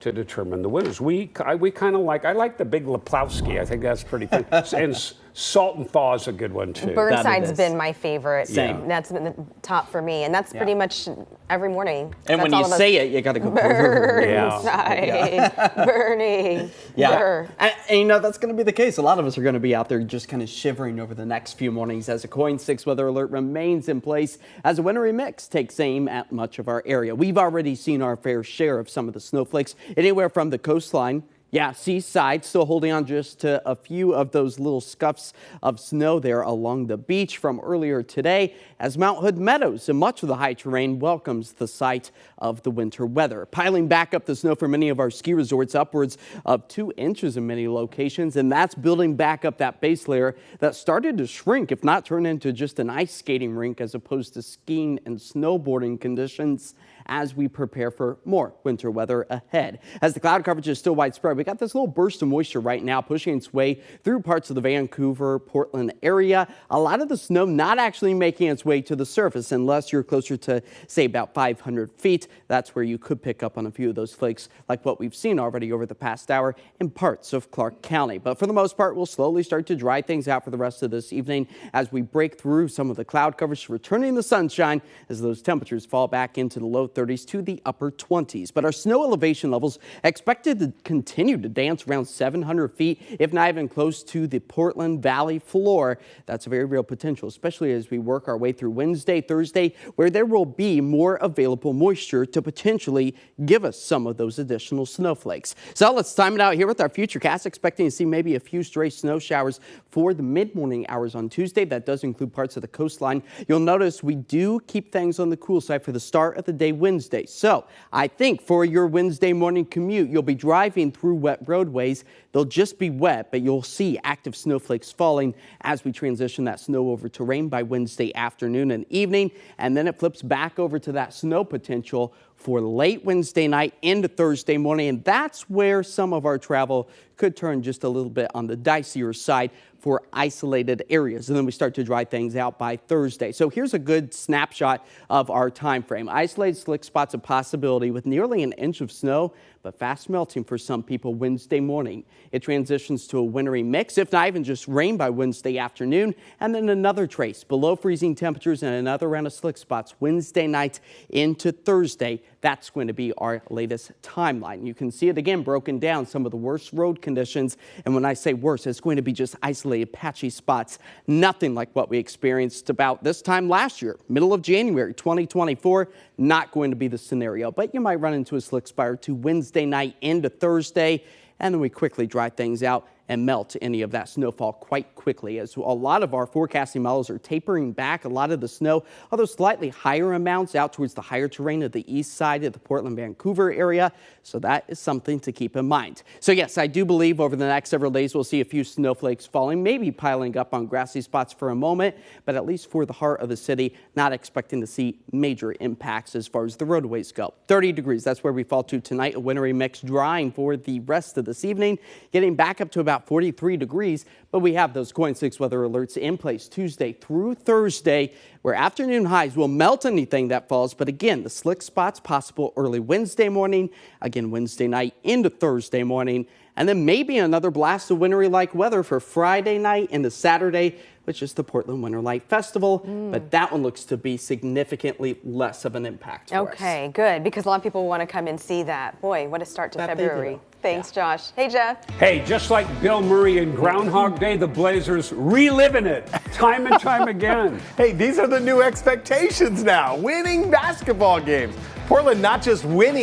to determine the winners. We kind of like, I like the big Leplowski. I think that's pretty fun. And Salt and Thaw is a good one too. Burnside's been my favorite. Same. That's been the top for me, and that's pretty much every morning. And that's when you say it, you got to go Burnside, burning. Yeah. And you know, that's going to be the case. A lot of us are going to be out there just kind of shivering over the next few mornings as a KOIN 6 weather alert remains in place as a wintry mix takes aim at much of our area. We've already seen our fair share of some of the snowflakes anywhere from the coastline. Yeah, seaside still holding on just to a few of those little scuffs of snow there along the beach from earlier today as Mount Hood Meadows and much of the high terrain welcomes the sight of the winter weather. Piling back up the snow for many of our ski resorts, upwards of 2 inches in many locations, and that's building back up that base layer that started to shrink, if not turn into just an ice skating rink as opposed to skiing and snowboarding conditions as we prepare for more winter weather ahead. As the cloud coverage is still widespread, we got this little burst of moisture right now pushing its way through parts of the Vancouver, Portland area. A lot of the snow not actually making its way to the surface unless you're closer to, say, about 500 feet. That's where you could pick up on a few of those flakes like what we've seen already over the past hour in parts of Clark County. But for the most part, we'll slowly start to dry things out for the rest of this evening as we break through some of the cloud coverage, returning the sunshine as those temperatures fall back into the low 30s to the upper 20s. But our snow elevation levels expected to continue to dance around 700 feet, if not even close to the Portland Valley floor. That's a very real potential, especially as we work our way through Wednesday, Thursday, where there will be more available moisture to potentially give us some of those additional snowflakes. So let's time it out here with our futurecast, expecting to see maybe a few stray snow showers for the mid-morning hours on Tuesday. That does include parts of the coastline. You'll notice we do keep things on the cool side for the start of the day Wednesday. So I think for your Wednesday morning commute, you'll be driving through wet roadways. They'll just be wet, but you'll see active snowflakes falling as we transition that snow over to rain by Wednesday afternoon and evening. And then it flips back over to that snow potential for late Wednesday night into Thursday morning. And that's where some of our travel could turn just a little bit on the dicier side for isolated areas. And then we start to dry things out by Thursday. So here's a good snapshot of our time frame. Isolated slick spots a possibility with nearly an inch of snow, but fast melting for some people Wednesday morning. It transitions to a wintry mix, if not even just rain by Wednesday afternoon, and then another trace below freezing temperatures and another round of slick spots Wednesday night into Thursday. That's going to be our latest timeline. You can see it again broken down, some of the worst road conditions. And when I say worse, it's going to be just isolated patchy spots. Nothing like what we experienced about this time last year, middle of January 2024. Not going to be the scenario, but you might run into a slick spot or two Wednesday night into Thursday, and then we quickly dry things out and melt any of that snowfall quite quickly, as a lot of our forecasting models are tapering back a lot of the snow, although slightly higher amounts out towards the higher terrain of the east side of the Portland, Vancouver area. So that is something to keep in mind. So yes, I do believe over the next several days we'll see a few snowflakes falling, maybe piling up on grassy spots for a moment, but at least for the heart of the city, not expecting to see major impacts as far as the roadways go. 30 degrees, that's where we fall to tonight. A wintry mix drying for the rest of this evening, getting back up to about 43 degrees, but we have those KOIN 6 weather alerts in place Tuesday through Thursday, where afternoon highs will melt anything that falls. But again, the slick spots possible early Wednesday morning, again Wednesday night into Thursday morning, and then maybe another blast of wintry-like weather for Friday night into Saturday, which is the Portland Winter Light Festival. But that one looks to be significantly less of an impact for us. Okay, good, because a lot of people want to come and see that. Boy, what a start to February. Thanks, Josh. Hey, Jeff. Hey, just like Bill Murray in Groundhog Day, the Blazers reliving it time and time again. Hey, these are the new expectations now. Winning basketball games. Portland not just winning